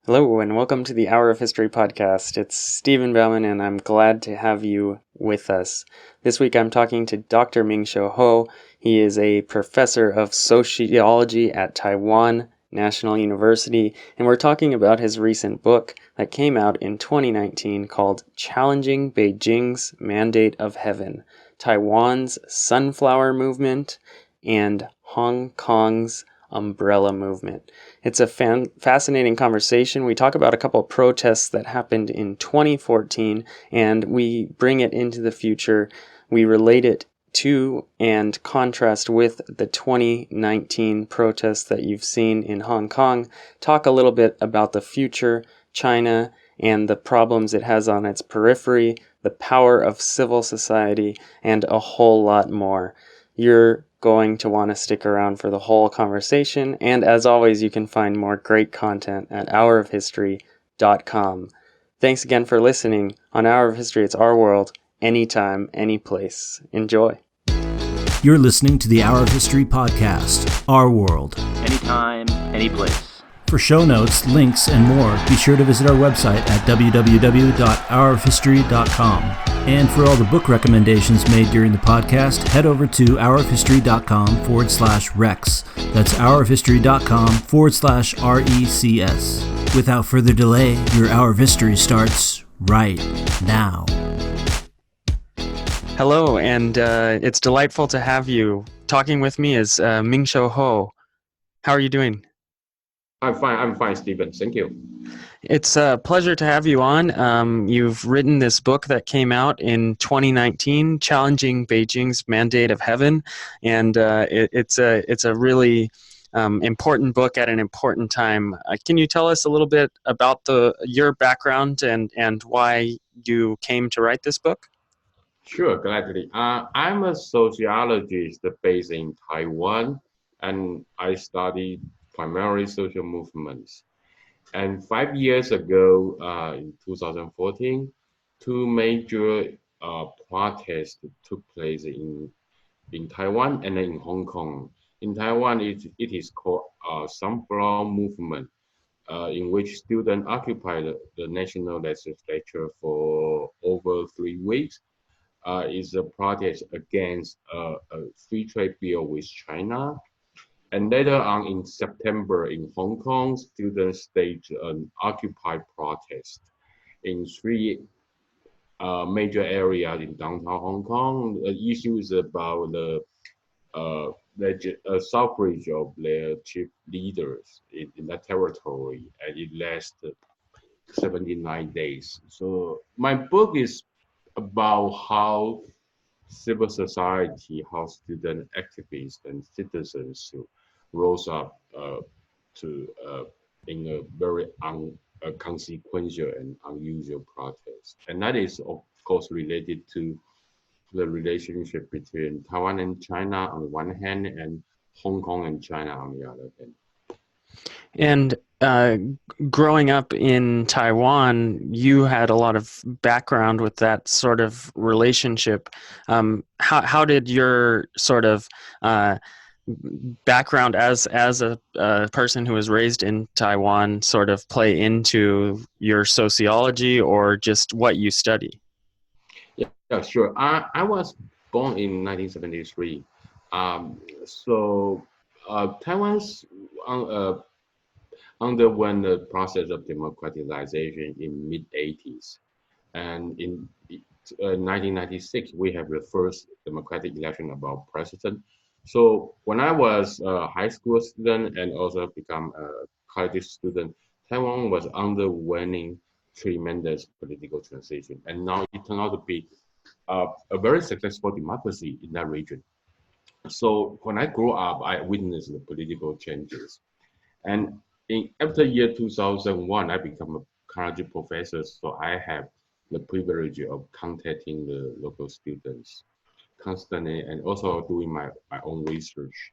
Hello, and welcome to the Hour of History podcast. It's Stephen Bauman, and I'm glad to have you with us. This week I'm talking to Dr. Ming-sho Ho. He is a professor of sociology at Taiwan National University, and we're talking about his recent book that came out in 2019 called Challenging Beijing's Mandate of Heaven, Taiwan's Sunflower Movement and Hong Kong's Umbrella Movement. It's a fascinating conversation. We talk about a couple of protests that happened in 2014, and we bring it into the future. We relate it to and contrast with the 2019 protests that you've seen in Hong Kong. Talk a little bit about the future, China, and the problems it has on its periphery, the power of civil society, and a whole lot more. You're going to want to stick around for the whole conversation, and as always, you can find more great content at hourofhistory.com. Thanks again for listening. On Hour of History, it's our world, anytime, any place. Enjoy. You're listening to the Hour of History podcast, Our World. Anytime, any place. For show notes, links, and more, be sure to visit our website at www.hourofhistory.com. And for all the book recommendations made during the podcast, head over to hourofhistory.com/rex. That's hourofhistory.com/RECS. Without further delay, your Hour of History starts right now. Hello, and it's delightful to have you. Talking with me is Ming-sho Ho. How are you doing? I'm fine, Stephen. Thank you. It's a pleasure to have you on. You've written this book that came out in 2019, Challenging Beijing's Mandate of Heaven, and it's a really important book at an important time. Can you tell us a little bit about your background and why you came to write this book? Sure, gladly. I'm a sociologist based in Taiwan, and I study primarily social movements. And 5 years ago, in 2014, two major protests took place in Taiwan and in Hong Kong. In Taiwan, it is called Sunflower Movement, in which students occupied the national legislature for over 3 weeks. Is a protest against a free trade deal with China. And later on in September in Hong Kong, students staged an Occupy protest in three major areas in downtown Hong Kong. The issue is about the suffrage of their chief leaders in that territory, and it lasted 79 days. So my book is about how civil society, how student activists and citizens rose up in a very consequential and unusual protest. And that is, of course, related to the relationship between Taiwan and China on the one hand, and Hong Kong and China on the other hand. And growing up in Taiwan, you had a lot of background with that sort of relationship. How did your sort of background as a person who was raised in Taiwan sort of play into your sociology or just what you study? Yeah, sure. I was born in 1973. Taiwan's underwent the process of democratization in mid-80s. And in 1996, we have the first democratic election about president. So when I was a high school student and also become a college student, Taiwan was undergoing tremendous political transition. And now it turned out to be a very successful democracy in that region. So when I grew up, I witnessed the political changes. And after year 2001, I became a college professor, so I have the privilege of contacting the local students constantly and also doing my own research.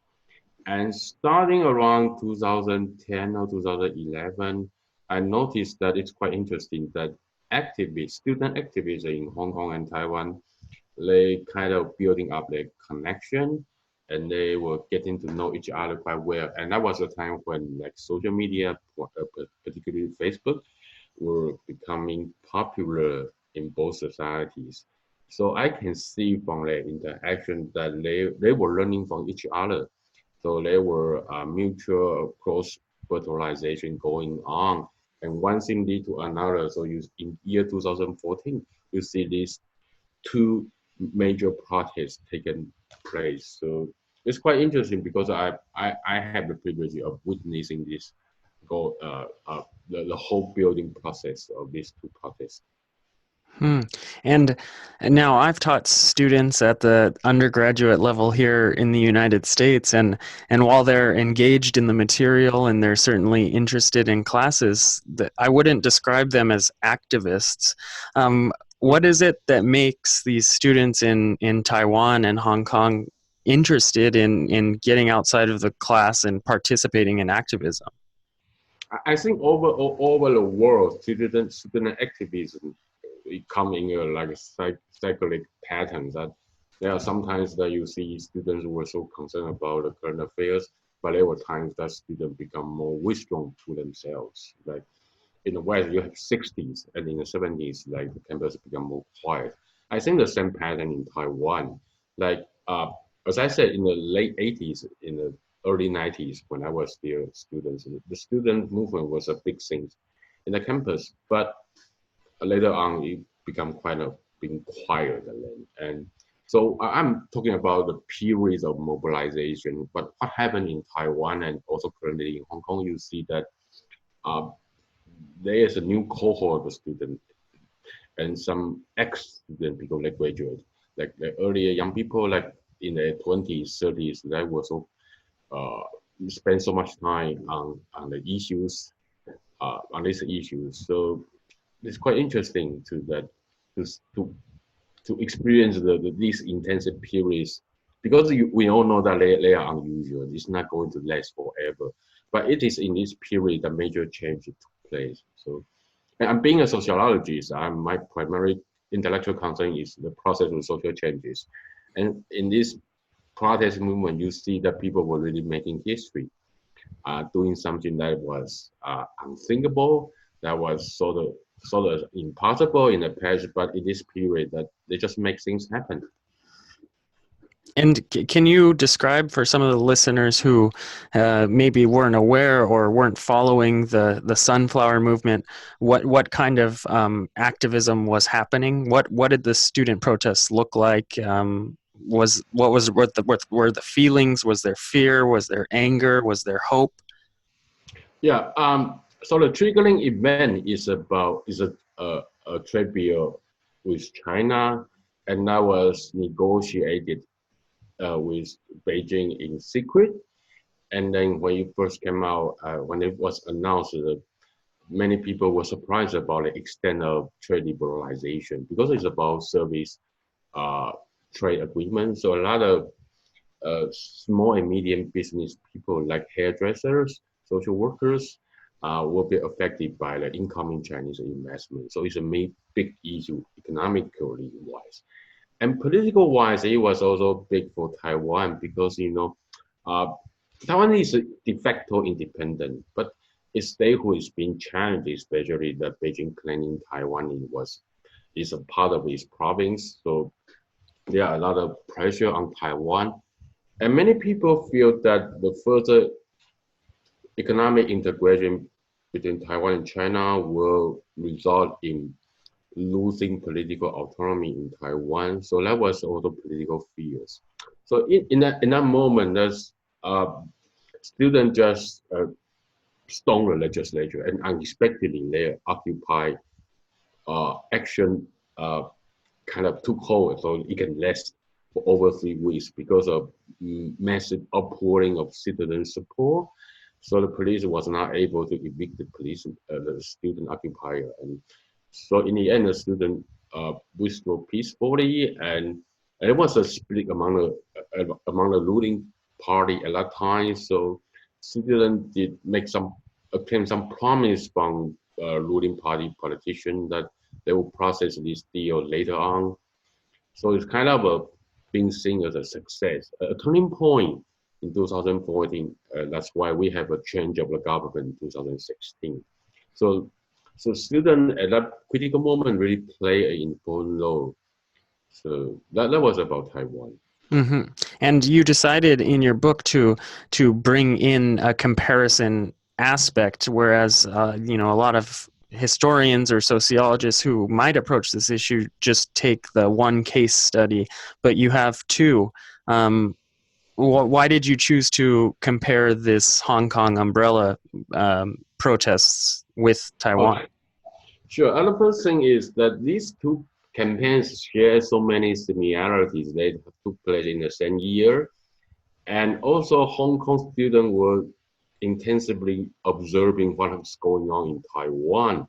And starting around 2010 or 2011, I noticed that it's quite interesting that student activists in Hong Kong and Taiwan, they kind of building up their connection and they were getting to know each other quite well. And that was a time when like social media, particularly Facebook, were becoming popular in both societies. So I can see from their interaction that they were learning from each other. So there were mutual cross fertilization going on, and one thing lead to another. So you in year 2014, you see these two major protests taken place. So it's quite interesting because I have the privilege of witnessing this the whole building process of these two protests. Hmm. And now I've taught students at the undergraduate level here in the United States, and while they're engaged in the material and they're certainly interested in classes, I wouldn't describe them as activists. What is it that makes these students in Taiwan and Hong Kong interested in getting outside of the class and participating in activism? I think over the world, student activism it come in a like a cyclic pattern that there are sometimes that you see students who were so concerned about the current affairs, but there were times that students become more withdrawn to themselves. Like in the West, you have 60s, and in the 70s, like the campus become more quiet. I think the same pattern in Taiwan. Like as I said, in the late 80s, in the early 90s, when I was still students, the student movement was a big thing in the campus. But later on, it become quite a being quiet then. And so I'm talking about the periods of mobilization. But what happened in Taiwan and also currently in Hong Kong, you see that uh, there is a new cohort of students and some ex-student because they graduate. Like the earlier young people, like in their 20s, 30s, they were so uh, spend so much time on the issues, on these issues. So it's quite interesting to that to to, to experience these intensive periods because we all know that they are unusual. It's not going to last forever, but it is in this period that major change took place. So, and I'm being a sociologist. My primary intellectual concern is the process of social changes, and in this protest movement, you see that people were really making history, doing something that was unthinkable, that was sort of impossible in the past, but in this period, that they just make things happen. And can you describe for some of the listeners who maybe weren't aware or weren't following the Sunflower Movement, what kind of activism was happening? What did the student protests look like? Were the feelings? Was there fear? Was there anger? Was there hope? Yeah. So the triggering event is a trade deal with China, and that was negotiated with Beijing in secret. And then when it first came out, when it was announced, many people were surprised about the extent of trade liberalization because it's about service uh, trade agreements. So a lot of small and medium business people like hairdressers, social workers, will be affected by the incoming Chinese investment. So it's a big issue economically wise. And political wise, it was also big for Taiwan because, uh, Taiwan is a de facto independent, but a state who is being challenged, especially that Beijing claiming Taiwan is a part of its province. So there are a lot of pressure on Taiwan. And many people feel that the further economic integration between Taiwan and China will result in losing political autonomy in Taiwan. So that was also political fears. So in that moment, there's students just stormed the legislature and unexpectedly they occupy action kind of took hold. So it can last for over 3 weeks because of massive outpouring of citizen support. So the police was not able to evict the student occupier, and so in the end, the student withdrew peacefully, and it was a split among the ruling party at that time. So students did make some obtain some promise from ruling party politician that they will process this deal later on. So it's kind of being seen as a success, a turning point in 2014. That's why we have a change of the government in 2016. So, so students at that critical moment really play an important role. So that was about Taiwan. Hmm. And you decided in your book to bring in a comparison aspect, whereas a lot of historians or sociologists who might approach this issue just take the one case study, but you have two. Um, why did you choose to compare this Hong Kong umbrella protests with Oh, Taiwan? sure. Another thing is that these two campaigns share so many similarities. They took place in the same year. And also, Hong Kong students were intensively observing what was going on in Taiwan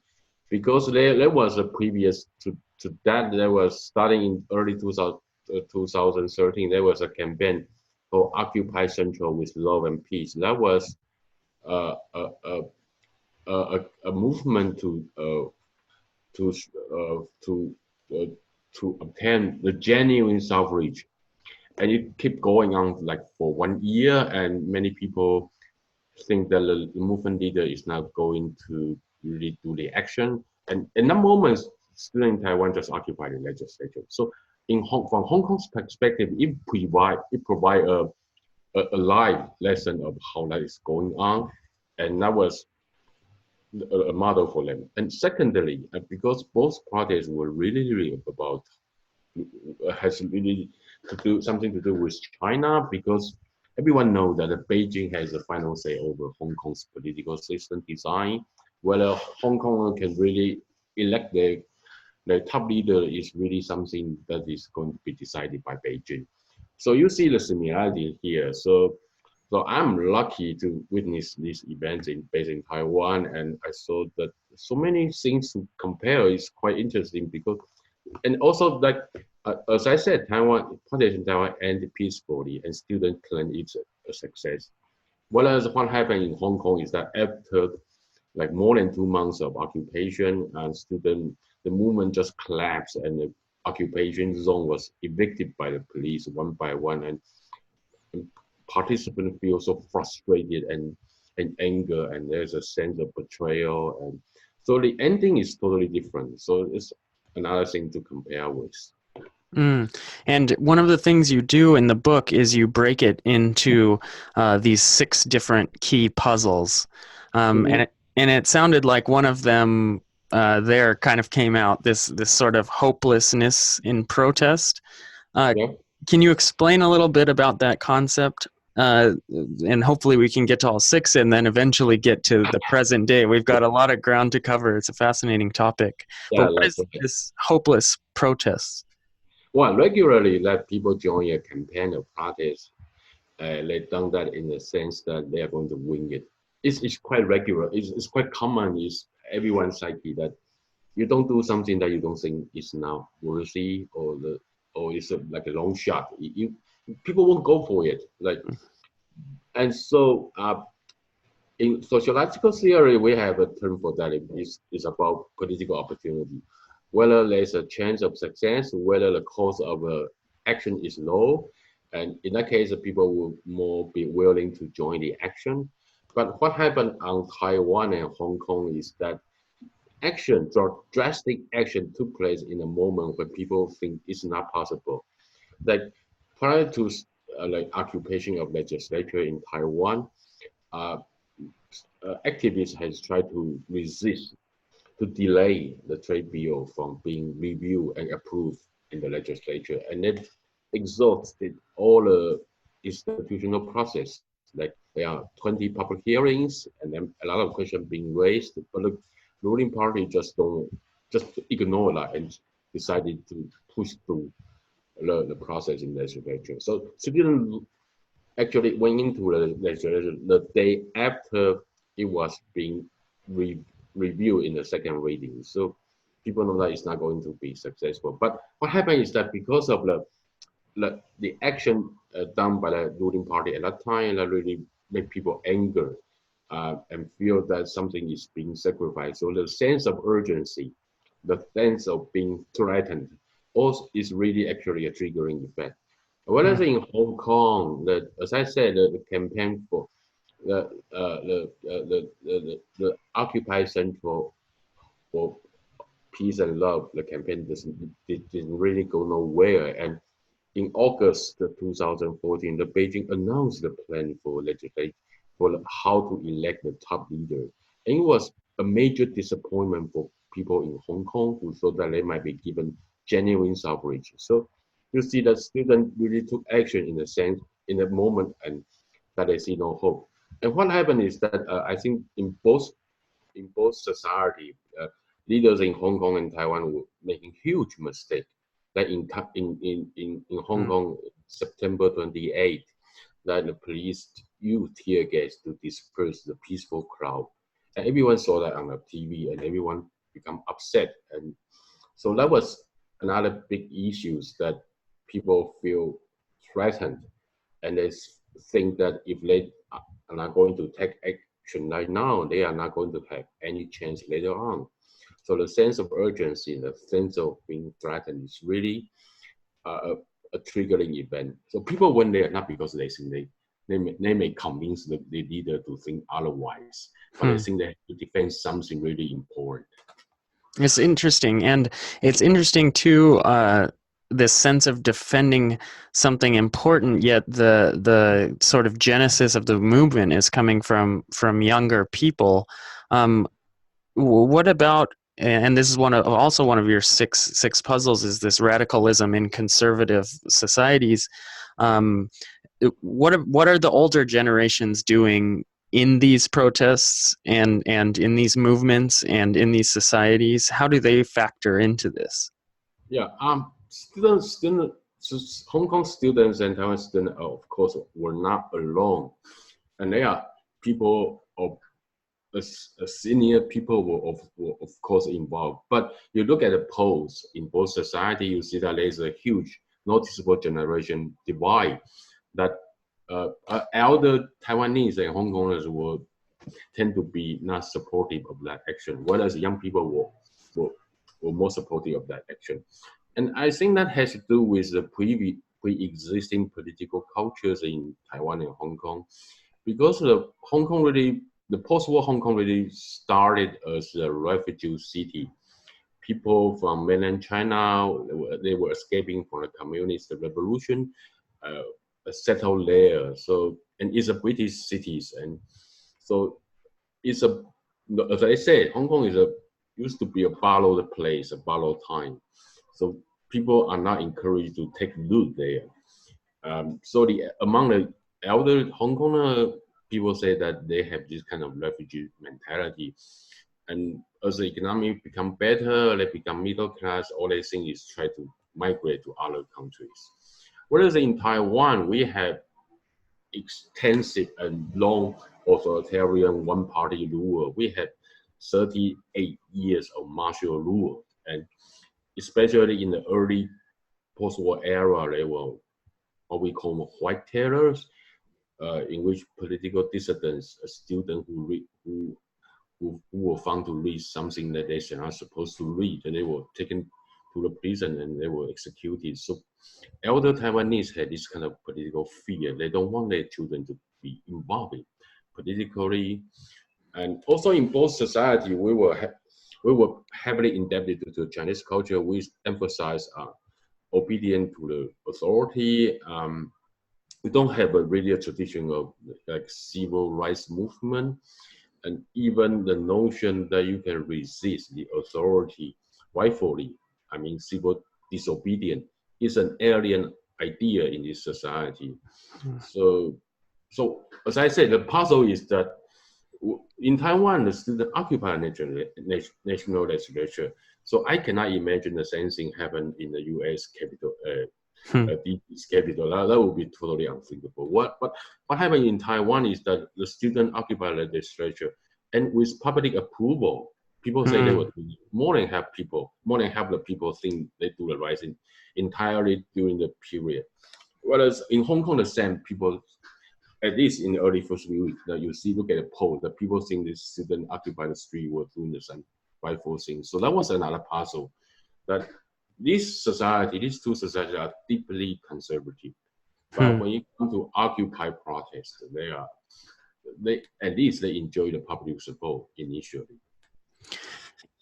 because there was a previous to that, there was starting in early 2013, there was a campaign called Occupy Central with Love and Peace. That was uh, a, a, a movement to to uh, to obtain the genuine suffrage, and it kept going on like for 1 year, and many people think that the movement leader is not going to really do the action. And in that moment, students in Taiwan just occupy the legislature. So from Hong Kong's perspective, it provide a live lesson of how that is going on, and that was a model for them. And secondly, because both parties were really about has really to do something to do with China, because everyone knows that Beijing has the final say over Hong Kong's political system design. Whether Hong Kong can really elect the top leader is really something that is going to be decided by Beijing. So you see the similarity here. So I'm lucky to witness these events in Beijing, Taiwan, and I saw that so many things to compare is quite interesting because, and also like as I said, Taiwan protest in Taiwan ended peacefully, and students claim it's a success. Whereas what happened in Hong Kong is that after like more than 2 months of occupation, and the movement just collapsed, and the occupation zone was evicted by the police one by one, and participants feel so frustrated and anger, and there's a sense of betrayal, and so the ending is totally different. So it's another thing to compare with. Mm. And one of the things you do in the book is you break it into these 6 different key puzzles, Mhm. and it sounded like one of them there kind of came out this sort of hopelessness in protest. Uh, Yeah. can you explain a little bit about that concept? And hopefully we can get to all 6 and then eventually get to the present day. We've got a lot of ground to cover. It's a fascinating topic. But Yeah, what that's is right. this hopeless protest? Well, regularly let people join a campaign or protest. They done that in the sense that they are going to win it. It's quite regular. It's quite common. It's everyone's psyche that you don't do something that you don't think is now worthy, or it's like a long shot. People won't go for it. Like, and so in sociological theory, we have a term for that. It's about political opportunity. Whether there's a chance of success, whether the cost of action is low, and in that case, people will more be willing to join the action. But what happened on Taiwan and Hong Kong is that drastic action took place in a moment when people think it's not possible. Like prior to like occupation of legislature in Taiwan, uh, activists has tried to resist, to delay the trade bill from being reviewed and approved in the legislature, and it exhausted all the institutional process. Like there are 20 public hearings, and then a lot of questions being raised, but the ruling party just ignore that and decided to push through the process in legislature. So citizens actually went into the legislature the day after it was being re- reviewed in the second reading. So people know that it's not going to be successful. But what happened is that because of the action done by the ruling party at that time, that really made people angry and feel that something is being sacrificed. So the sense of urgency, the sense of being threatened, also is really actually a triggering effect. Whereas in Hong Kong, as I said, the campaign for the Occupy Central for peace and love, the campaign didn't really go nowhere. And in August 2014, the Beijing announced the plan for legislation for how to elect the top leader. And it was a major disappointment for people in Hong Kong who thought that they might be given genuine suffrage. So you see that students really took action in the moment, and that they see no hope. And what happened is that I think in both society, leaders in Hong Kong and Taiwan were making huge mistakes. Like in Hong Kong, September 28th, that the police used tear gas to disperse the peaceful crowd. And everyone saw that on the TV, and everyone become upset. And so that was another big issue, that people feel threatened, and they think that if they are not going to take action right now, they are not going to have any chance later on. So the sense of urgency, the sense of being threatened is really a triggering event. So people went there not because they think they may convince the leader to think otherwise, but they think they have to defend something really important. It's interesting, and it's interesting too. This sense of defending something important, yet the sort of genesis of the movement is coming from younger people. What about, and this is also one of your six puzzles, is this radicalism in conservative societies. What are the older generations doing in these protests and in these movements and in these societies? How do they factor into this? Yeah, Hong Kong students and Taiwan students, of course, were not alone, and they are people of senior people were of course involved. But you look at the polls in both society, you see that there's a huge noticeable generation divide. That elder Taiwanese and Hong Kongers will tend to be not supportive of that action, whereas young people were more supportive of that action. And I think that has to do with the pre-existing political cultures in Taiwan and Hong Kong, because the post-war Hong Kong really started as a refugee city. People from mainland China, they were escaping from the communist revolution, settled there. So, and it's a British city, and so it's as I said, Hong Kong used to be a borrowed place, a borrowed time. So people are not encouraged to take root there. So among the elder Hong Konger, people say that they have this kind of refugee mentality. And as the economy become better, they become middle class, all they think is try to migrate to other countries. Whereas in Taiwan, we have extensive and long authoritarian one-party rule. We had 38 years of martial rule, and especially in the early post-war era, they were what we call white terrors, in which political dissidents, students who were found to read something that they were not supposed to read, and they were taken to the prison and they were executed. So elder Taiwanese had this kind of political fear. They don't want their children to be involved in politically. And also in both society, we were heavily indebted to the Chinese culture. We emphasize obedience to the authority. We don't have really a tradition of like civil rights movement, and even the notion that you can resist the authority rightfully, I mean civil disobedience, is an alien idea in this society. So as I said, the puzzle is that in Taiwan, the students occupy national legislature. So I cannot imagine the same thing happen in the U.S. capital, DC's capital. That would be totally unthinkable. What happened in Taiwan is that the students occupy the legislature, and with public approval, people say they would do more than half the people think they do the right thing entirely during the period. Whereas in Hong Kong, the same people, at least in the early first week, that you see, look at the poll, that people think the students occupy the street were doing the same rightful thing. So that was another puzzle, that these two societies are deeply conservative. But when you come to Occupy protest, they at least they enjoy the public support initially.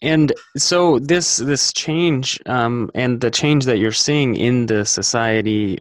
And so this change, and the change that you're seeing in the society,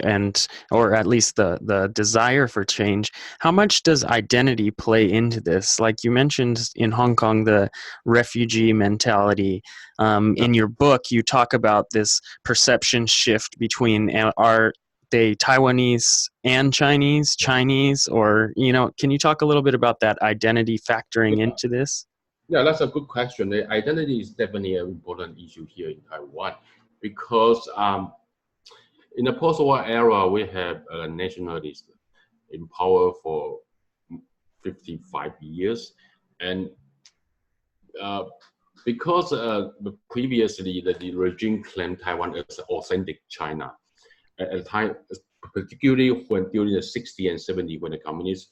or at least the desire for change, how much does identity play into this? Like you mentioned in Hong Kong, the refugee mentality. In your book, you talk about this perception shift between are they Taiwanese and Chinese, or can you talk a little bit about that identity factoring into this? Yeah, that's a good question. The identity is definitely an important issue here in Taiwan because in the post-war era, we have nationalists in power for 55 years. And because previously the regime claimed Taiwan as authentic China, at the time, particularly during the 60s and 70s, when the communists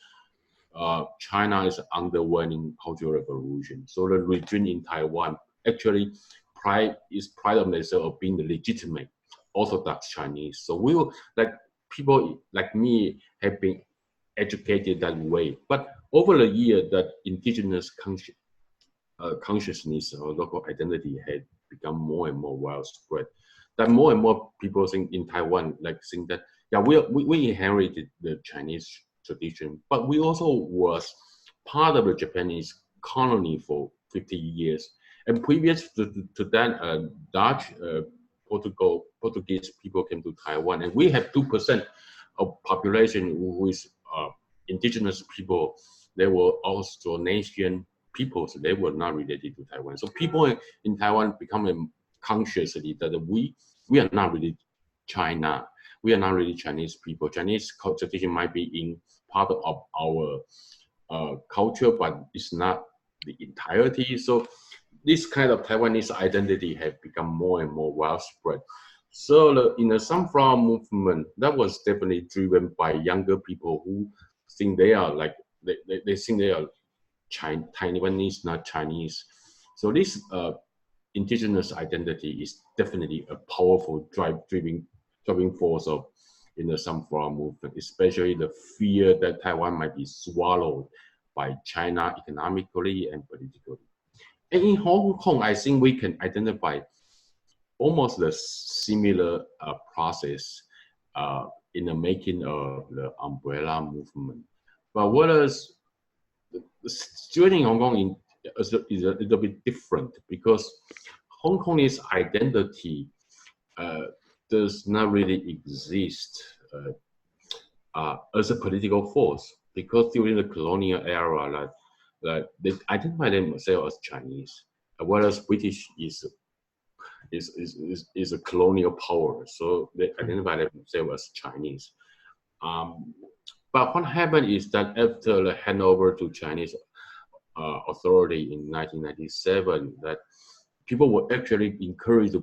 China is undergoing cultural revolution. So the regime in Taiwan actually pride of themselves of being the legitimate Orthodox Chinese. So we will, like people like me have been educated that way. But over the years, that indigenous consciousness or local identity had become more and more widespread. That more and more people think in Taiwan think that we inherited the Chinese tradition, but we also was part of the Japanese colony for 50 years. And previous to that, Dutch, Portuguese people came to Taiwan, and we have 2% of population who is indigenous people. They were Austronesian peoples. They were not related to Taiwan. So people in Taiwan become consciously that we are not really China. We are not really Chinese people. Chinese tradition might be in part of our culture, but it's not the entirety. So this kind of Taiwanese identity has become more and more widespread. So in the sunflower movement, that was definitely driven by younger people who think they are they think they are Taiwanese, not Chinese. So this indigenous identity is definitely a powerful driving force in the sunflower movement, especially the fear that Taiwan might be swallowed by China economically and politically. And in Hong Kong, I think we can identify almost the similar process in the making of the umbrella movement. But whereas the situation in Hong Kong is a little bit different because Hong Kong's identity does not really exist as a political force because during the colonial era, they identify themselves as Chinese, whereas British is a colonial power, so they identify themselves as Chinese. But what happened is that after the handover to Chinese authority in 1997, that people were actually encouraged to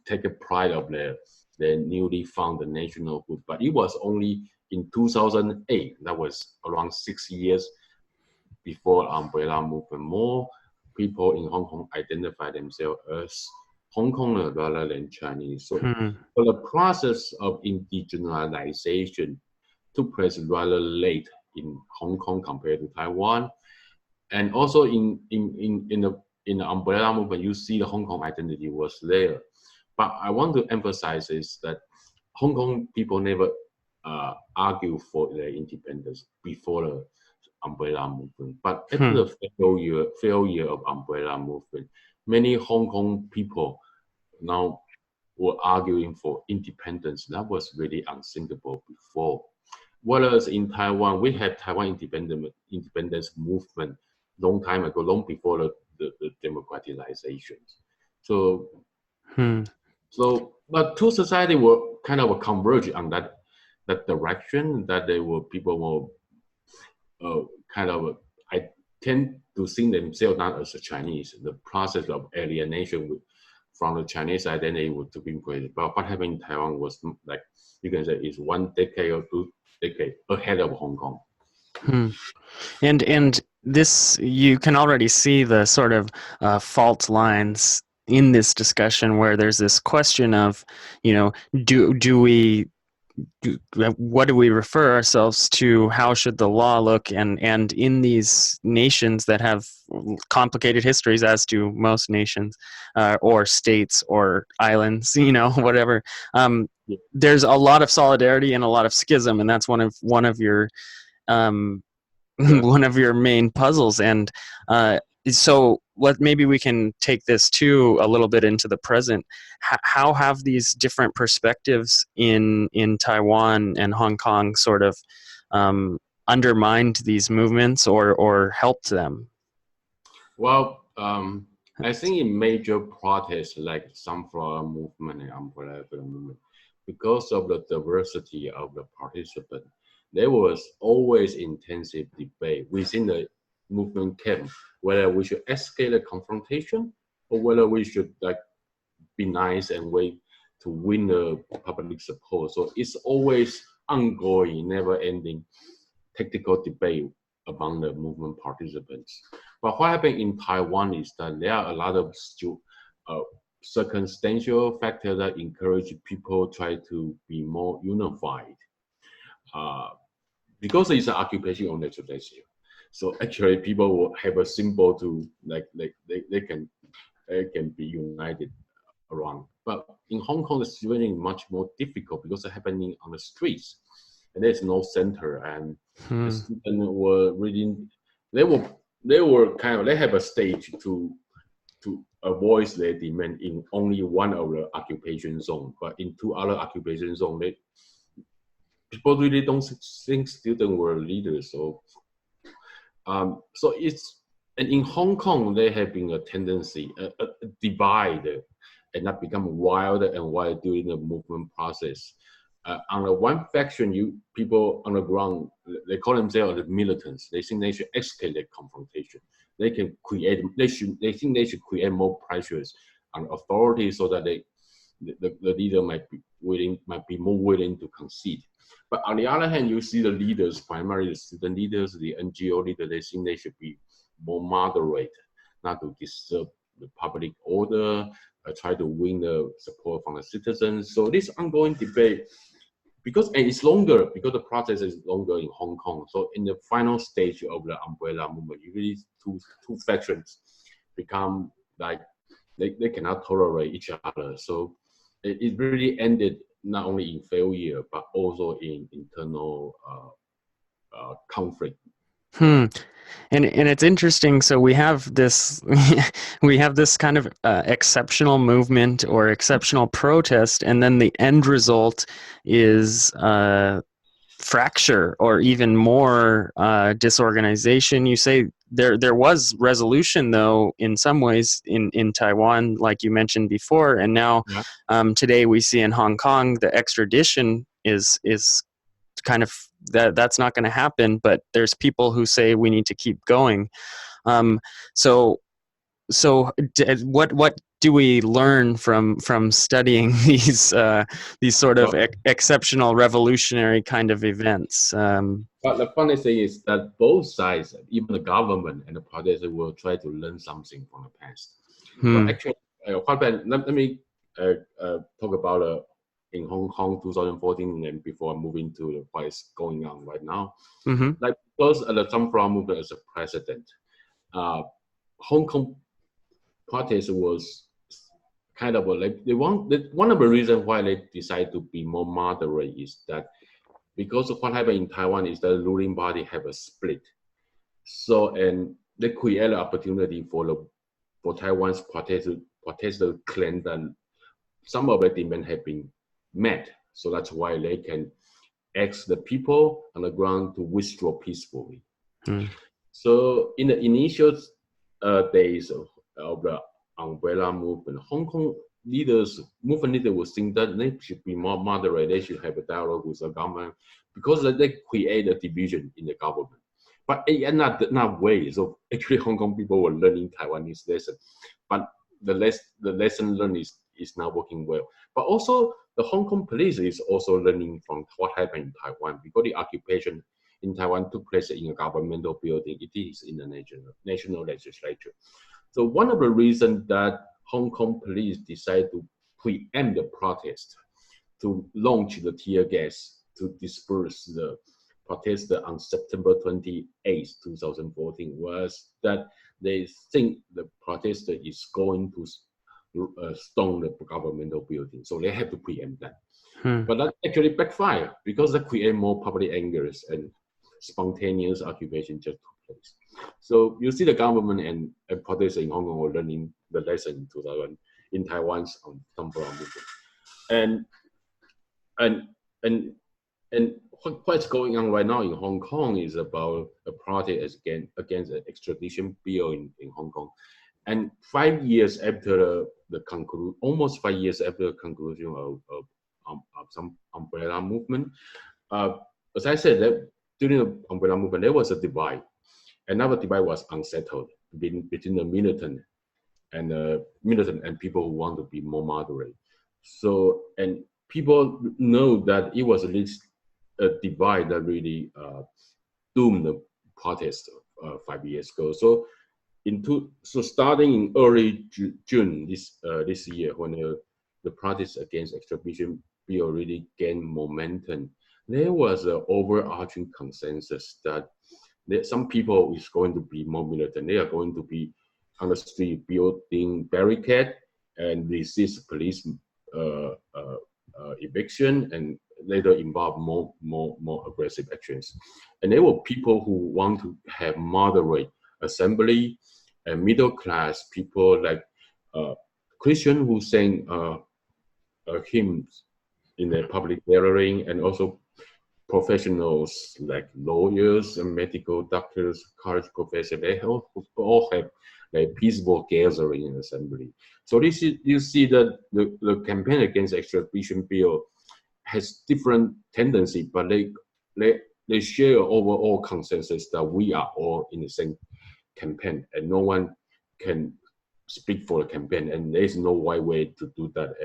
take a pride of their newly found nationalhood. But it was only in 2008, that was around 6 years before umbrella movement, more people in Hong Kong identify themselves as Hong Konger rather than Chinese. So the process of indigenization took place rather late in Hong Kong compared to Taiwan. And also in the umbrella movement, you see the Hong Kong identity was there. But I want to emphasize is that Hong Kong people never argue for their independence before the umbrella movement. But after the failure of umbrella movement, many Hong Kong people now were arguing for independence. That was really unthinkable before. Whereas in Taiwan, we had Taiwan independence movement long time ago, long before the democratization. So, but two societies were kind of converge on that direction, that they were people were I tend to think themselves not as a Chinese. The process of alienation from the Chinese identity was taking place. But what happened in Taiwan was like, you can say, is 1 decade or 2 decades ahead of Hong Kong. And this, you can already see the sort of fault lines in this discussion where there's this question of, do we what do we refer ourselves to? How should the law look? And in these nations that have complicated histories, as do most nations, or states or islands, whatever. There's a lot of solidarity and a lot of schism, and that's one of your one of your main puzzles. And so maybe we can take this too a little bit into the present. How have these different perspectives in Taiwan and Hong Kong sort of undermined these movements or helped them? Well, I think in major protests like Sunflower Movement and Umbrella Movement, because of the diversity of the participants, there was always intensive debate within the movement camp whether we should escalate the confrontation or whether we should be nice and wait to win the public support. So it's always ongoing, never-ending tactical debate among the movement participants. But what happened in Taiwan is that there are a lot of circumstantial factors that encourage people try to be more unified. Because it's an occupation on the tradition. So actually people will have a symbol to they can be united around. But in Hong Kong, the situation is much more difficult because it's happening on the streets, and there's no center. And the students were reading. They have a stage to voice their demand in only one of the occupation zone, but in two other occupation zones, people really don't think students were leaders. So and in Hong Kong, there have been a tendency, a divide, and that become wilder and wilder during the movement process. On the one faction, people on the ground, they call themselves the militants. They think they should escalate confrontation. They think they should create more pressures on authority so that the leader might be more willing to concede. But on the other hand, you see the leaders, primarily the student leaders, the NGO leaders, they think they should be more moderate, not to disturb the public order, try to win the support from the citizens. So this ongoing debate, because the process is longer in Hong Kong. So in the final stage of the umbrella movement, usually two factions become they cannot tolerate each other. So it really ended not only in failure, but also in internal conflict. And it's interesting. So we have this we have this kind of exceptional movement or exceptional protest, and then the end result is fracture or even more disorganization. You say there was resolution, though, in some ways in Taiwan, like you mentioned before, and now today we see in Hong Kong the extradition is kind of that's not going to happen, but there's people who say we need to keep going. So what do we learn from studying these sort of exceptional revolutionary kind of events? But the funny thing is that both sides, even the government and the protesters, will try to learn something from the past. But actually, let me talk about in Hong Kong 2014 and before moving to what is going on right now. Because the Sunflower movement as a precedent, Hong Kong protest was kind of one of the reasons why they decided to be more moderate is that because of what happened in Taiwan is that the ruling party have a split. So, and they create an opportunity for Taiwan's protesters claim that some of the demand have been met. So that's why they can ask the people on the ground to withdraw peacefully. So in the initial days of the umbrella movement, Hong Kong movement leaders would think that they should be more moderate, they should have a dialogue with the government because they create a division in the government. But not way. So actually Hong Kong people were learning Taiwanese lesson, but the lesson learned is not working well. But also the Hong Kong police is also learning from what happened in Taiwan because the occupation in Taiwan took place in a governmental building. It is in the national legislature. So one of the reasons that Hong Kong police decided to preempt the protest to launch the tear gas to disperse the protester on September 28, 2014 was that they think the protester is going to storm the governmental building, so they have to preempt that. But that actually backfired because that create more public angers and spontaneous occupation just took place. So you see the government and protesters in Hong Kong were learning the lesson in 2000 in Taiwan's Tumblr movement. And what's going on right now in Hong Kong is about a protest against an extradition bill in Hong Kong. And 5 years after the conclusion, almost 5 years after the conclusion of some umbrella movement, as I said, that during the umbrella movement, there was a divide. Another divide was unsettled between the militant and people who want to be more moderate. So, and people know that it was a divide that really doomed the protest 5 years ago. So, starting in early June this year, when the protest against extradition bill really gained momentum, there was an overarching consensus that some people is going to be more militant. They are going to be on the street building barricade and resist police eviction, and later involve more aggressive actions. And there were people who want to have moderate assembly, and middle class people like Christian who sang hymns in the public gathering, and also professionals like lawyers and medical doctors, college professors. They all have a peaceful gathering in assembly. So you see that the campaign against extradition bill has different tendency, but they share overall consensus that we are all in the same campaign, and no one can speak for the campaign, and there's no right way to do that.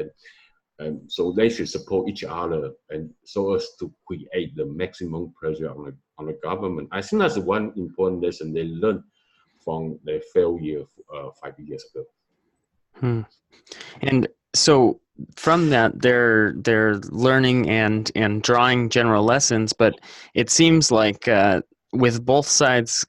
And so they should support each other, and so as to create the maximum pressure on the government. I think that's one important lesson they learned from their failure 5 years ago. And so from that, they're learning and drawing general lessons, but it seems like with both sides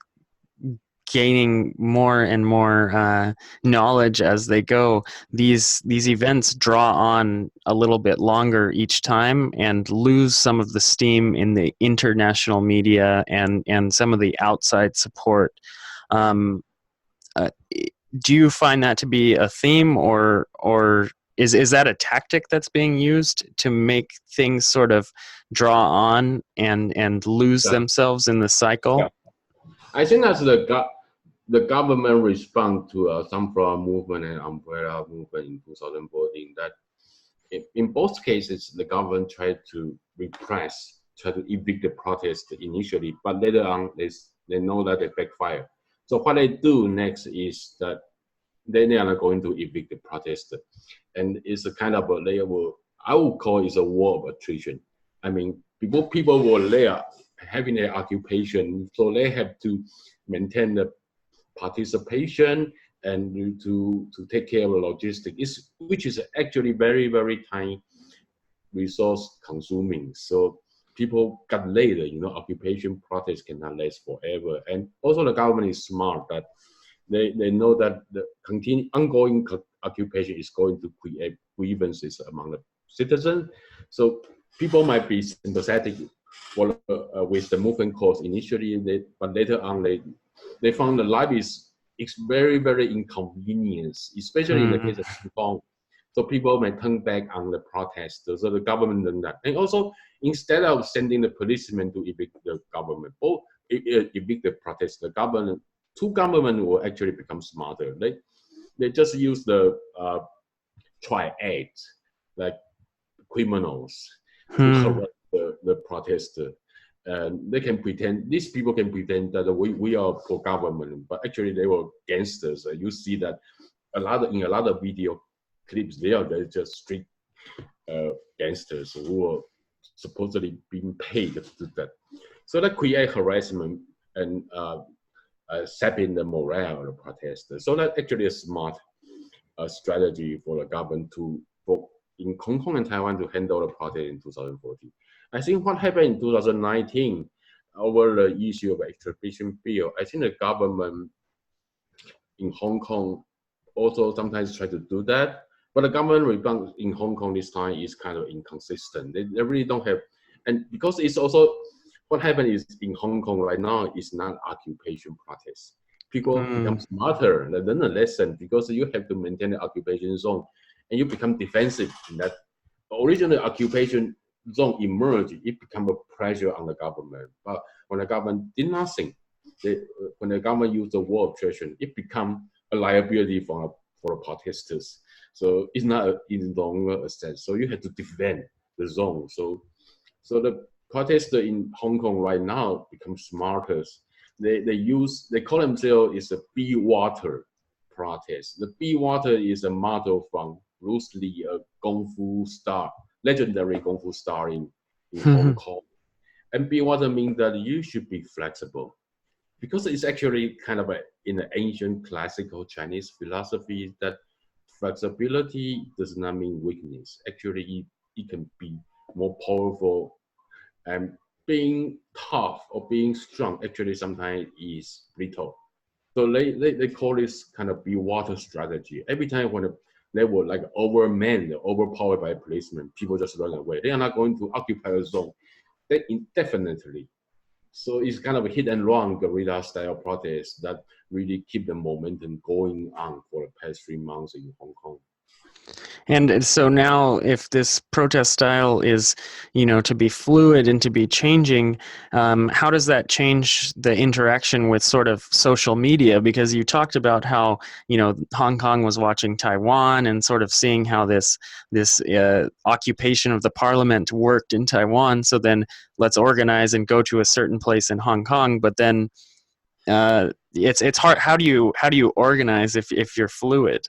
gaining more and more knowledge as they go, these events draw on a little bit longer each time and lose some of the steam in the international media and some of the outside support. Do you find that to be a theme, or is that a tactic that's being used to make things sort of draw on and lose themselves in the cycle? Yeah. I think that's the government response to sunflower movement and umbrella movement in 2014. That in both cases, the government tried to repress, try to evict the protest initially, but later on they know that they backfire. So what they do next is that they are not going to evict the protest, and it's a kind of I would call it a war of attrition. I mean, people were there having their occupation, so they have to maintain the participation and to take care of the logistics, which is actually very, very time resource consuming. So people got later, occupation protests cannot last forever. And also the government is smart that they know that the ongoing occupation is going to create grievances among the citizens. So people might be sympathetic with the movement cause initially, but later on they found the life is very, very inconvenient, especially in the case of Hong Kong. So people may turn back on the protesters. So the government done that. And also, instead of sending the policemen to evict the government or evict the protesters, two governments will actually become smarter. They just use the triad, like criminals, to corrupt the protester. And they can pretend, these people can pretend that we are pro-government, but actually they were gangsters. You see that in a lot of video clips, they're just street gangsters who are supposedly being paid to do that. So that create harassment and sapping the morale of the protesters. So that actually a smart strategy for the government in Hong Kong and Taiwan to handle the protest in 2014. I think what happened in 2019 over the issue of extradition bill, I think the government in Hong Kong also sometimes try to do that, but the government response in Hong Kong this time is kind of inconsistent. They really don't have, and because it's also what happened is in Hong Kong right now is not occupation protest. People become smarter, they learn a lesson because you have to maintain the occupation zone, and you become defensive in that. Originally, occupation zone emerged, it became a pressure on the government. But when the government did nothing, when the government used the war of attrition, it became a liability for the protesters. So it's not in longer a sense. So you have to defend the zone. So the protesters in Hong Kong right now become smarter. They call themselves is a be water protest. The be water is a model from Bruce Lee, a kung fu star, legendary kung fu star in Hong Kong. And be water means that you should be flexible, because it's actually kind of in the ancient classical Chinese philosophy that flexibility does not mean weakness. Actually, it can be more powerful, and being tough or being strong actually sometimes is brittle. So they call this kind of be water strategy. Every time when they were like overmanned, overpowered by policemen, people just run away. They are not going to occupy a zone. They indefinitely. So it's kind of a hit and run guerrilla style protest that really keep the momentum going on for the past 3 months in Hong Kong. And so now, if this protest style is, to be fluid and to be changing, how does that change the interaction with sort of social media? Because you talked about how, Hong Kong was watching Taiwan and sort of seeing how this occupation of the parliament worked in Taiwan. So then let's organize and go to a certain place in Hong Kong. But then it's hard. How do you organize if you're fluid?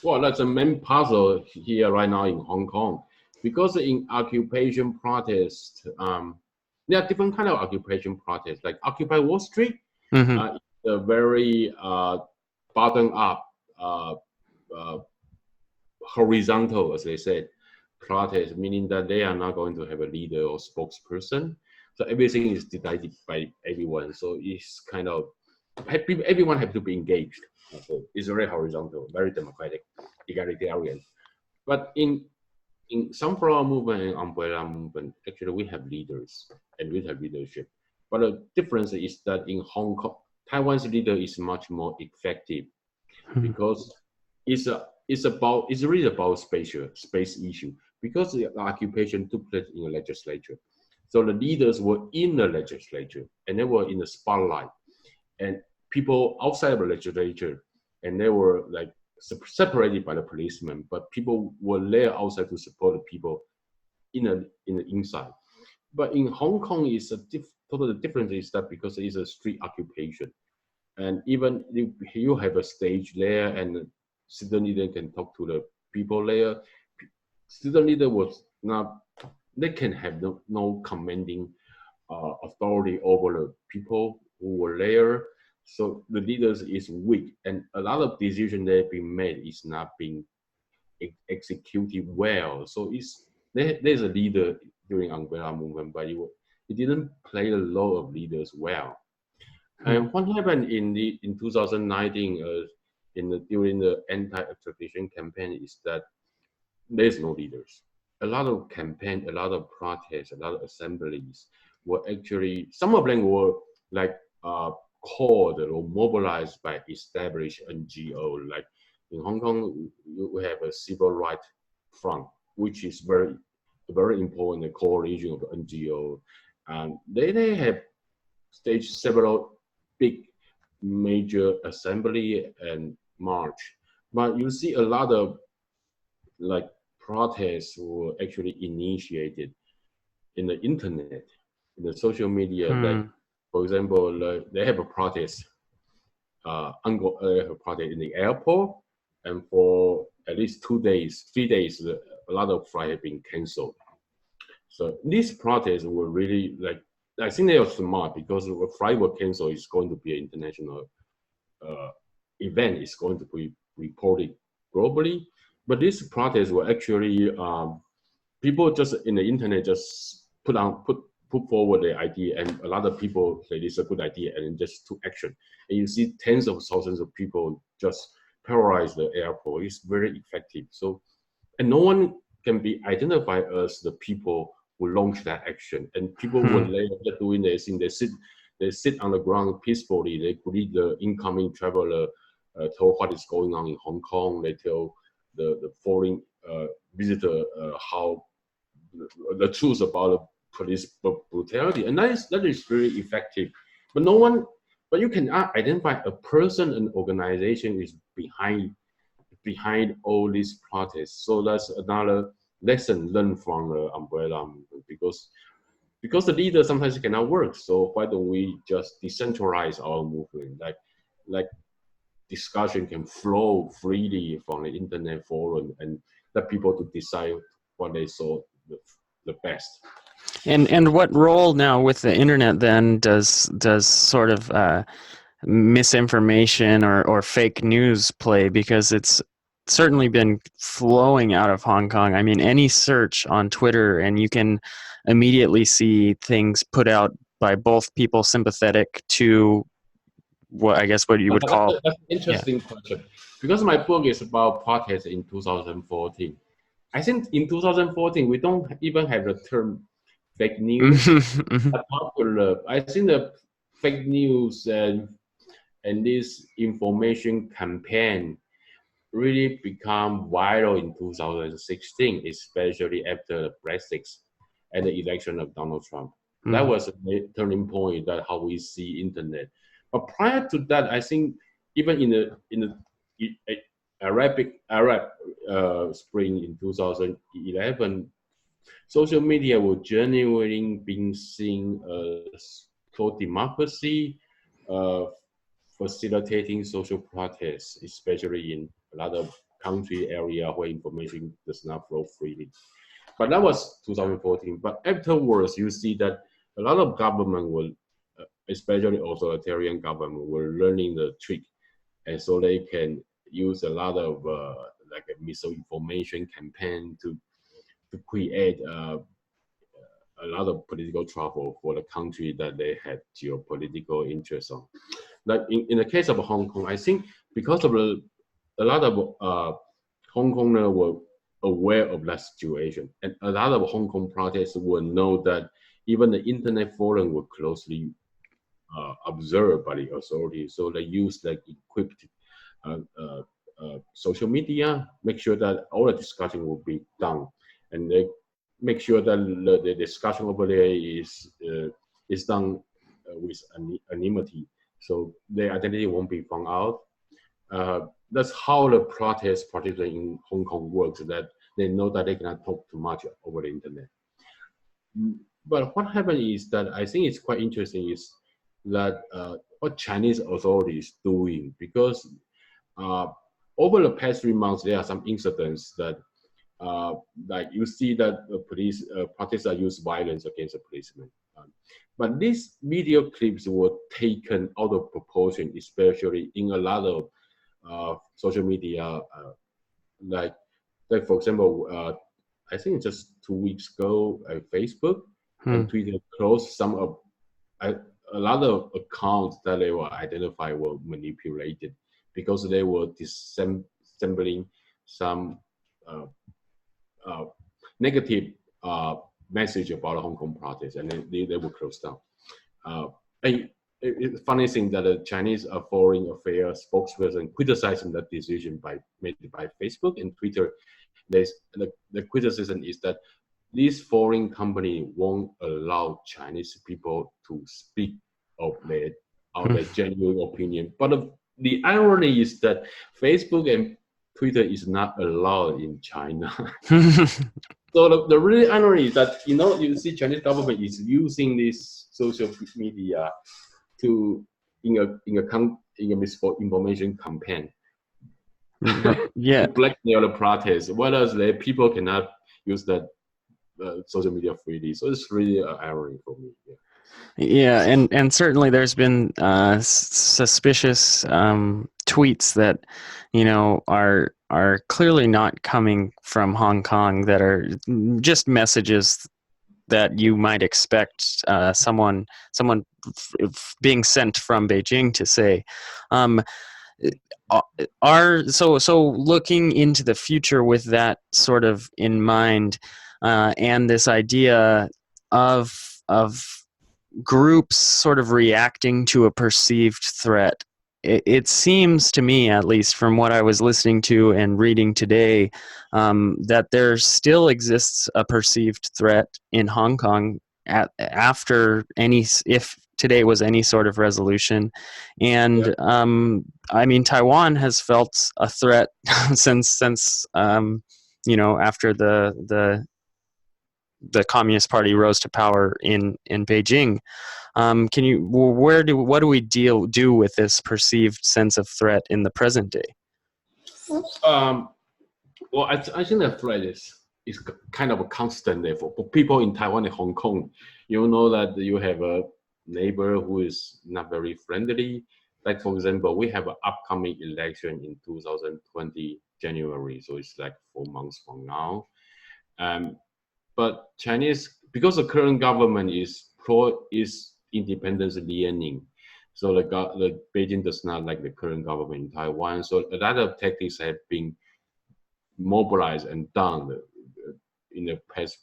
Well, that's the main puzzle here right now in Hong Kong, because in occupation protest, there are different kind of occupation protests. Like Occupy Wall Street, a very bottom up, horizontal, as they said, protest, meaning that they are not going to have a leader or spokesperson. So everything is decided by everyone. So it's kind of everyone have to be engaged. So it's very horizontal, very democratic, egalitarian. But in sunflower movement and umbrella movement, actually we have leaders and we have leadership. But the difference is that in Hong Kong, Taiwan's leader is much more effective because it's really about space issue, because the occupation took place in the legislature. So the leaders were in the legislature and they were in the spotlight, and people outside of the legislature, and they were like separated by the policemen, but people were there outside to support the people in the inside. But in Hong Kong, it's a totally different is that because it's a street occupation, and even if you have a stage there and the student leader can talk to the people there, student leader was not, they can have no commanding authority over the people who were there. So the leaders is weak, and a lot of decisions that have been made is not being executed well. So there's a leader during umbrella movement, but it didn't play the role of leaders well. And what happened in 2019 during the anti-extradition campaign is that there's no leaders. A lot of campaign, a lot of protests, a lot of assemblies were actually, some of them were like called or mobilized by established NGO. Like in Hong Kong, we have a civil rights front, which is very important, a coalition of NGO. And they have staged several big major assembly and march. But you see a lot of like protests were actually initiated in the internet, in the social media. Like, for example, they have a protest, in the airport, and for at least 3 days, a lot of flights have been canceled. So these protests were really like, I think they are smart, because the flight were canceled is going to be an international event. It's going to be reported globally, but these protests were actually people just in the internet just put forward the idea, and a lot of people say it's a good idea and just took action. And you see tens of thousands of people just terrorize the airport. It's very effective. So, and no one can be identified as the people who launched that action. And people when they're doing their thing, they sit on the ground peacefully. They greet the incoming traveler, tell what is going on in Hong Kong. They tell the foreign visitor how the truth about police brutality, and that is very effective. But no one, but you can identify a person, an organization is behind all these protests. So that's another lesson learned from the umbrella movement, because the leader sometimes cannot work. So why don't we just decentralize our movement, like discussion can flow freely from the internet forum and let people to decide what they saw the best. And what role now with the internet then does sort of misinformation or fake news play? Because it's certainly been flowing out of Hong Kong. I mean, any search on Twitter and you can immediately see things put out by both people sympathetic to what you would call. That's an interesting question, because my book is about protests in 2014. I think in 2014 we don't even have the term fake news popular. I think the fake news and this information campaign really become viral in 2016, especially after the Brexit and the election of Donald Trump. That was a turning point that how we see internet. But prior to that, I think even in the Arab Spring in 2011, social media were genuinely being seen as pro-democracy, facilitating social protests, especially in a lot of country area where information does not flow freely. But that was 2014. But afterwards, you see that a lot of government will, especially authoritarian government, were learning the trick, and so they can use a lot of like a misinformation campaign to create a lot of political trouble for the country that they had geopolitical interest on. Like in the case of Hong Kong, I think because of a lot of Hong Kongers were aware of that situation, and a lot of Hong Kong protests will know that even the internet forum were closely observed by the authorities. So they use like equipped social media, make sure that all the discussion will be done, and they make sure that the discussion over there is done with anonymity, so their identity won't be found out. That's how the protest, particularly in Hong Kong, works. That they know that they cannot talk too much over the internet. But what happened is that I think it's quite interesting is that what Chinese authorities doing, because over the past 3 months there are some incidents that like you see that the police protesters use violence against the policemen. But these video clips were taken out of proportion, especially in a lot of social media. Like for example, I think just 2 weeks ago, Facebook and Twitter closed some of a lot of accounts that they were identified were manipulated because they were dissembling some negative message about the Hong Kong protest, and they were closed down. It's funny thing that the Chinese Foreign Affairs spokesperson criticizing that decision made by Facebook and Twitter. The criticism is that this foreign company won't allow Chinese people to speak of their genuine opinion. But the irony is that Facebook and Twitter is not allowed in China. So the real irony is that you see Chinese government is using this social media to in a misinformation campaign. Yeah. To blackmail the protest, whereas the people cannot use that social media freely. So it's really an irony for me. Yeah, and certainly there's been suspicious tweets that are are clearly not coming from Hong Kong, that are just messages that you might expect someone being sent from Beijing to say. Um, so looking into the future with that sort of in mind, and this idea of groups sort of reacting to a perceived threat. It seems to me, at least from what I was listening to and reading today, that there still exists a perceived threat in Hong Kong after if today was any sort of resolution. And I mean, Taiwan has felt a threat since after the Communist Party rose to power in Beijing. What do we do with this perceived sense of threat in the present day? Well, I think the threat is kind of a constant there for people in Taiwan and Hong Kong. You know that you have a neighbor who is not very friendly. Like, for example, we have an upcoming election in 2020 January, so it's like 4 months from now. But Chinese, because the current government is independence leaning, so the Beijing does not like the current government in Taiwan. So a lot of tactics have been mobilized and done in the past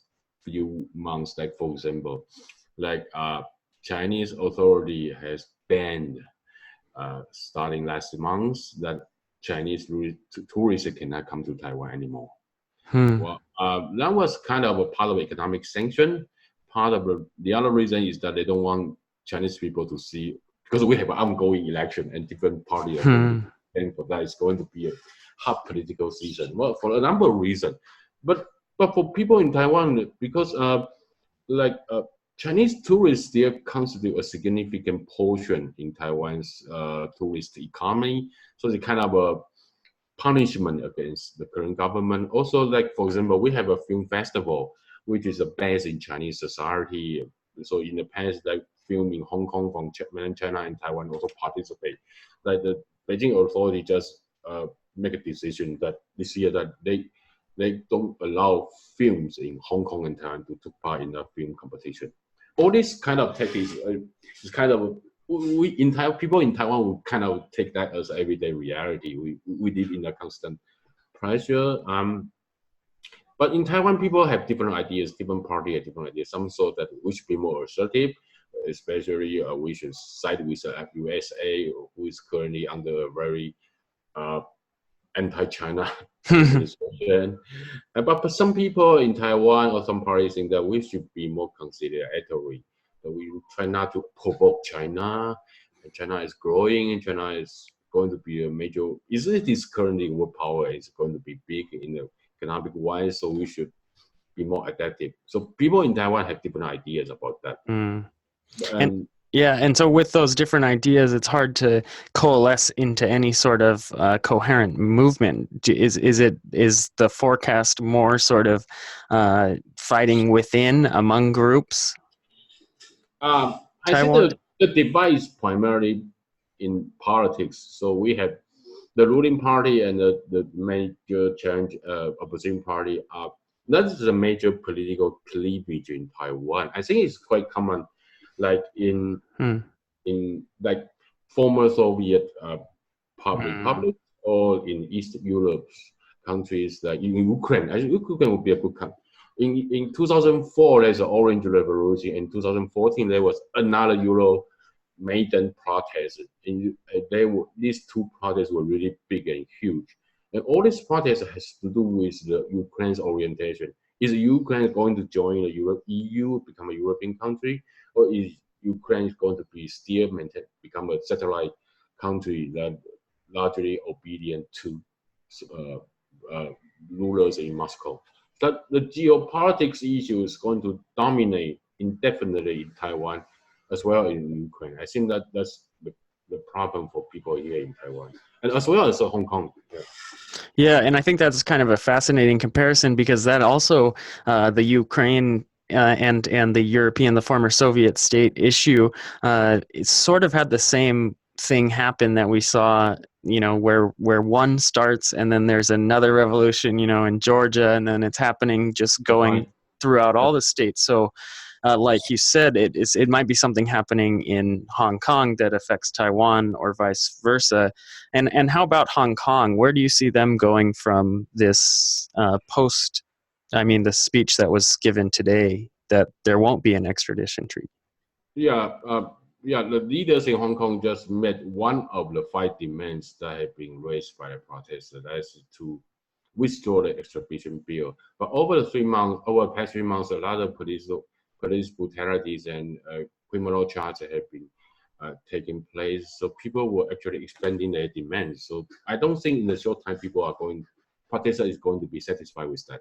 few months. Like, for example, like Chinese authority has banned starting last month that Chinese tourists cannot come to Taiwan anymore. Well, that was kind of a part of economic sanction. Part of the other reason is that they don't want Chinese people to see, because we have an ongoing election and different parties are going to, for that it's going to be a hot political season. Well, for a number of reasons, but for people in Taiwan, because Chinese tourists still constitute a significant portion in Taiwan's tourist economy, so it's kind of a punishment against the current government. Also, like, for example, we have a film festival which is based in Chinese society. So in the past, like, film in Hong Kong from mainland China and Taiwan also participate. Like, the Beijing authority just make a decision that this year that they don't allow films in Hong Kong and Taiwan to take part in the film competition. All these kind of tactics is kind of, people in Taiwan will kind of take that as everyday reality. We live in a constant pressure. But in Taiwan, people have different ideas. Different parties have different ideas. Some thought that we should be more assertive, especially we should side with the USA, who is currently under a very anti-China administration. But some people in Taiwan or some parties think that we should be more conciliatory. That we try not to provoke China. And China is growing, and China is going to be a major. It is currently world power. It's going to be big in the economic wise. So we should be more adaptive. So people in Taiwan have different ideas about that. And so with those different ideas, it's hard to coalesce into any sort of coherent movement. Is the forecast more sort of fighting within among groups? I think the divide is primarily in politics. So we have the ruling party and the major change opposition party. That is a major political cleavage in Taiwan. I think it's quite common, like in like former Soviet republics or in East Europe countries, like in Ukraine. I think Ukraine would be a good country. In 2004, there's an Orange Revolution. In 2014, there was another Euro-Maidan protest. These two protests were really big and huge. And all these protests has to do with the Ukraine's orientation. Is Ukraine going to join the EU, become a European country, or is Ukraine going to be still become a satellite country that largely obedient to rulers in Moscow? That the geopolitics issue is going to dominate indefinitely in Taiwan as well in Ukraine. I think that's the problem for people here in Taiwan, and as well as Hong Kong. Yeah, and I think that's kind of a fascinating comparison, because that also the Ukraine and the European, the former Soviet state issue, it sort of had the same thing happen that we saw, where one starts and then there's another revolution, in Georgia, and then it's happening just going throughout all the states. So like you said, it might be something happening in Hong Kong that affects Taiwan or vice versa. And how about Hong Kong? Where do you see them going from this the speech that was given today that there won't be an extradition treaty? Yeah, the leaders in Hong Kong just met one of the 5 demands that have been raised by the protesters. That is to withdraw the extradition bill. But over the past 3 months, a lot of police brutalities and criminal charges have been taking place. So people were actually expanding their demands. So I don't think in the short time protesters is going to be satisfied with that.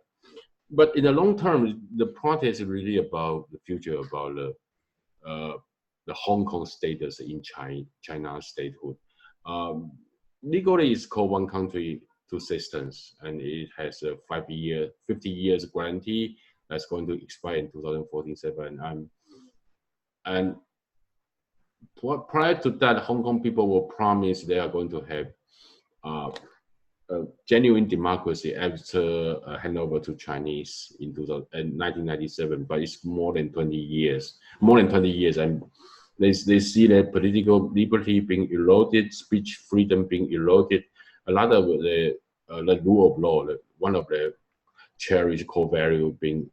But in the long term, the protest is really about the future, about the Hong Kong status in China's statehood. Legally, it's called one country, two systems, and it has a 50 years guarantee that's going to expire in 2047. And prior to that, Hong Kong people were promised they are going to have a genuine democracy after handover to Chinese in 1997, but it's more than 20 years, and they see that political liberty being eroded, speech freedom being eroded, a lot of the rule of law, one of the cherished core value being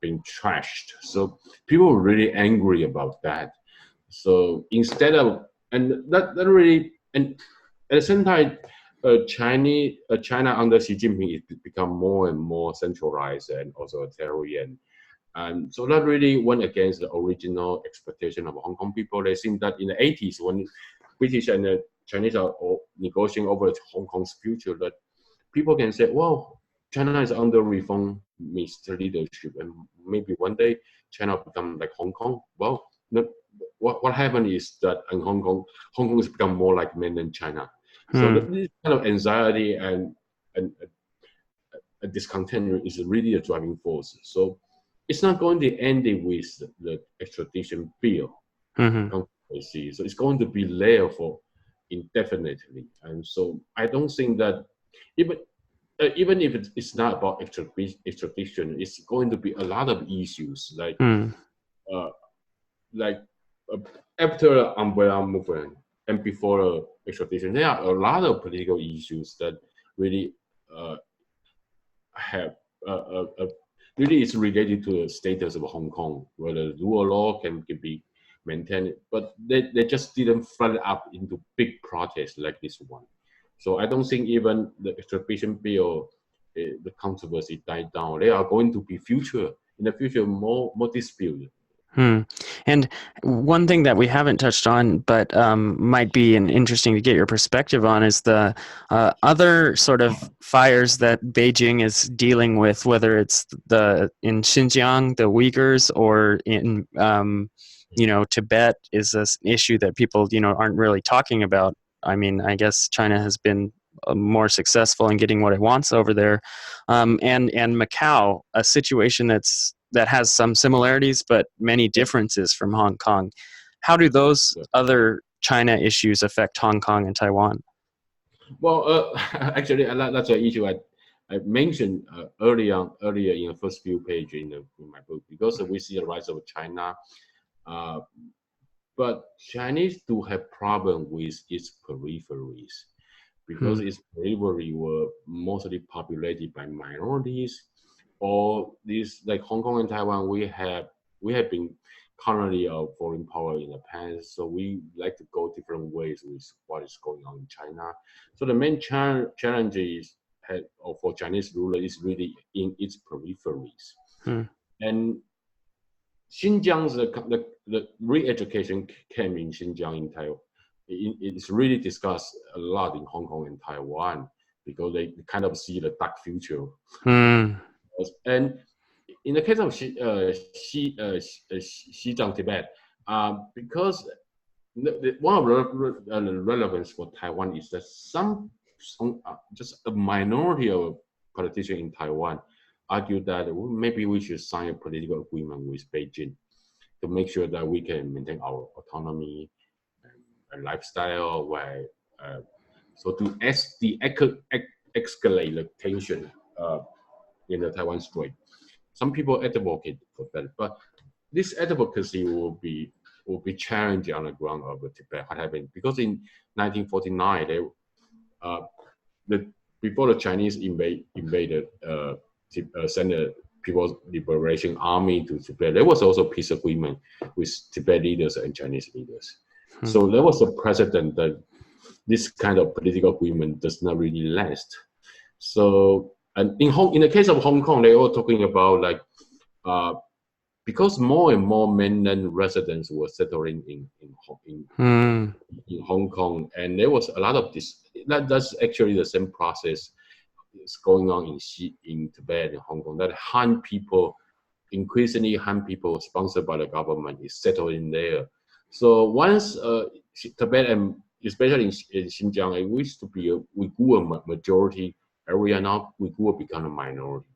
trashed. So people were really angry about that. So instead of, and that really, and at the same time, China under Xi Jinping is become more and more centralized and also authoritarian. And so that really went against the original expectation of Hong Kong people. They think that in the 80s, when British and the Chinese are negotiating over Hong Kong's future, that people can say, well, China is under reformist leadership, and maybe one day China become like Hong Kong. Well, what happened is that in Hong Kong has become more like mainland China. So this kind of anxiety and discontent is really a driving force. So it's not going to end with the extradition bill. So it's going to be there for indefinitely. And so I don't think that even if it's not about extradition, it's going to be a lot of issues like after the umbrella movement and before extradition, there are a lot of political issues that really have really is related to the status of Hong Kong, whether the rule of law can be maintained, but they just didn't flood up into big protests like this one. So I don't think even the extradition bill, the controversy died down. There are going to be in the future more dispute. And one thing that we haven't touched on, but might be interesting to get your perspective on, is the other sort of fires that Beijing is dealing with, whether it's in Xinjiang, the Uyghurs, or in Tibet, is an issue that people aren't really talking about. I mean, I guess China has been more successful in getting what it wants over there, and Macau, a situation that has some similarities but many differences from Hong Kong. How do those other China issues affect Hong Kong and Taiwan? Well, actually, that's an issue I mentioned earlier in the first few pages in my book, because we see the rise of China. But Chinese do have problem with its peripheries, because its periphery were mostly populated by minorities, or these like Hong Kong and Taiwan. We have been currently a foreign power in the past, so we like to go different ways with what is going on in China. So the main challenge for Chinese ruler is really in its peripheries. And Xinjiang's the re-education came in Xinjiang in Taiwan. It's really discussed a lot in Hong Kong and Taiwan, because they kind of see the dark future. And in the case of Xinjiang, Tibet, because one of the relevance for Taiwan is that just a minority of politicians in Taiwan argue that maybe we should sign a political agreement with Beijing to make sure that we can maintain our autonomy lifestyle, why so to escalate the tension in the Taiwan Strait. Some people advocate for that, but this advocacy will be challenged on the ground of Tibet. What happened? Because in 1949, before the Chinese invaded, sent the People's Liberation Army to Tibet, there was also peace agreement with Tibet leaders and Chinese leaders. So there was a precedent that this kind of political agreement does not really last. So, and in the case of Hong Kong, they were talking about like because more and more mainland residents were settling in Hong Kong, and there was a lot of this. That's actually the same process is going on in Tibet and Hong Kong. That increasingly Han people sponsored by the government is settling there. So once Tibet and especially in Xinjiang, it used to be a Uyghur majority area. Now Uyghur become a minority.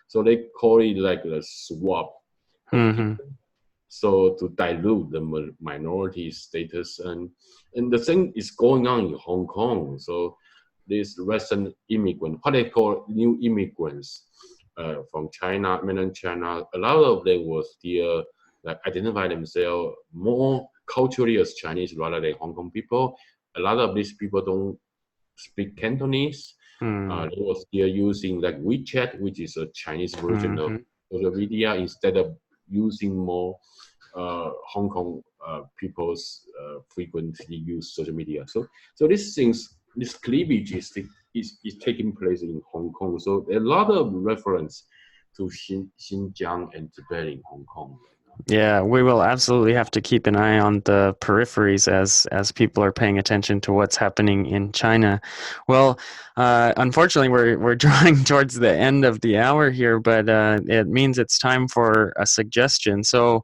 So they call it like a swap. So to dilute the minority status, and the thing is going on in Hong Kong. So these Western immigrants, what they call new immigrants from China, mainland China, a lot of them will still like identify themselves more culturally as Chinese rather than Hong Kong people. A lot of these people don't speak Cantonese. They were still using like WeChat, which is a Chinese version of social media, instead of using more Hong Kong people's frequently use social media. So this cleavage is taking place in Hong Kong. So a lot of reference to Xinjiang and Tibet in Hong Kong. Yeah, we will absolutely have to keep an eye on the peripheries as people are paying attention to what's happening in China. Well, unfortunately, we're drawing towards the end of the hour here, but it means it's time for a suggestion. So,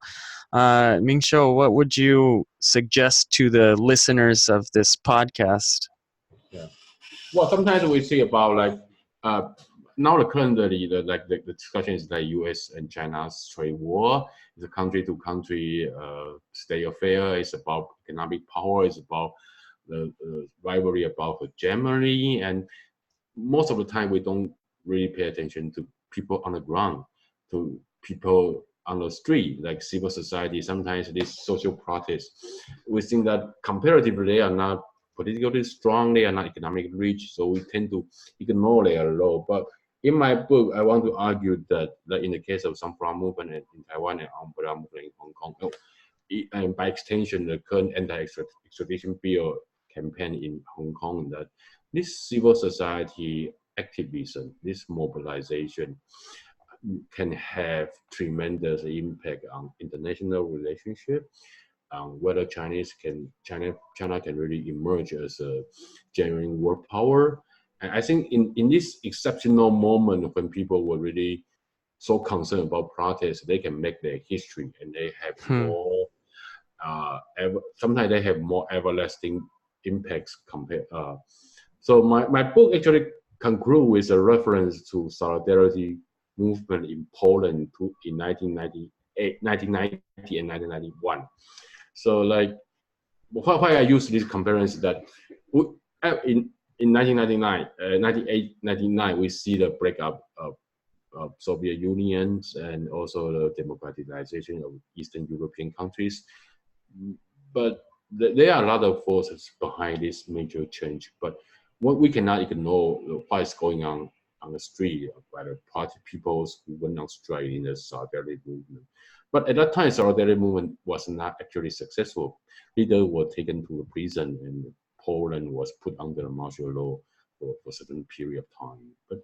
Ming-sho, what would you suggest to the listeners of this podcast? Yeah. Well, sometimes we see about like now currently the discussion is like U.S. and China's trade war. It's a country-to-country state affair. It's about economic power. It's about the rivalry about hegemony. And most of the time, we don't really pay attention to people on the ground, to people on the street, like civil society. Sometimes these social protests, we think that comparatively they are not politically strong, they are not economically rich, so we tend to ignore their role. But in my book, I want to argue that in the case of Sunflower movement in Taiwan and Umbrella movement in Hong Kong, and by extension, the current anti-extradition bill campaign in Hong Kong, that this civil society activism, this mobilization can have tremendous impact on international relationship, whether China can really emerge as a genuine world power. And I think in this exceptional moment when people were really so concerned about protests, they can make their history, and they have more. Sometimes they have more everlasting impacts compared. So my book actually concludes with a reference to solidarity movement in Poland in 1990 and 1991. So like why I use this comparison that in 1999, 98, 99, we see the breakup of Soviet Union and also the democratization of Eastern European countries. But there are a lot of forces behind this major change. But what we cannot ignore what is going on the street by the party peoples who went on strike in the solidarity movement. But at that time, solidarity movement was not actually successful. Leaders were taken to the prison, and Poland was put under martial law for a certain period of time. But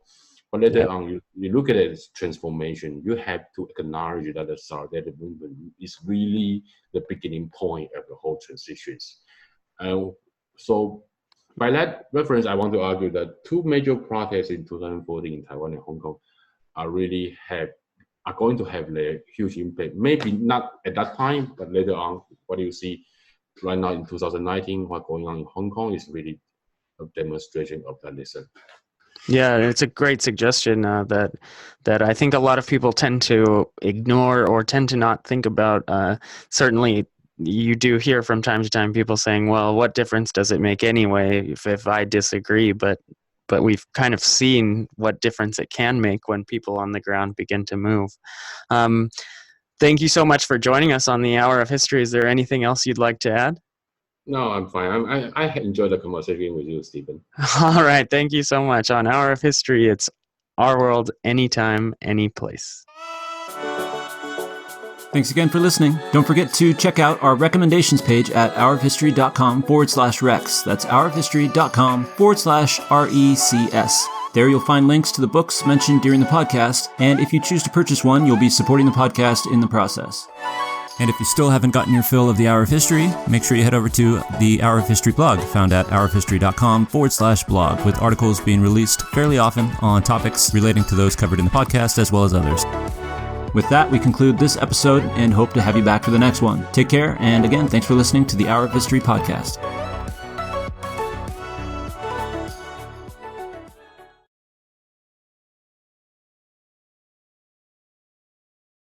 later on, you look at its transformation, you have to acknowledge that the solidarity movement is really the beginning point of the whole transitions. So by that reference, I want to argue that two major protests in 2014 in Taiwan and Hong Kong are going to have a huge impact. Maybe not at that time, but later on, what you see right now in 2019, what's going on in Hong Kong is really a demonstration of that lesson. Yeah, it's a great suggestion that I think a lot of people tend to ignore or tend to not think about. Certainly, you do hear from time to time people saying, well, what difference does it make anyway if I disagree? But we've kind of seen what difference it can make when people on the ground begin to move. Thank you so much for joining us on the Hour of History. Is there anything else you'd like to add? No, I'm fine. I enjoyed the conversation with you, Stephen. All right. Thank you so much. On Hour of History, it's our world, anytime, any place. Thanks again for listening. Don't forget to check out our recommendations page at hourofhistory.com/recs. That's hourofhistory.com/RECS. There you'll find links to the books mentioned during the podcast, and if you choose to purchase one, you'll be supporting the podcast in the process. And if you still haven't gotten your fill of the Hour of History, make sure you head over to the Hour of History blog, found at hourofhistory.com/blog, with articles being released fairly often on topics relating to those covered in the podcast as well as others. With that, we conclude this episode and hope to have you back for the next one. Take care, and again, thanks for listening to the Hour of History podcast.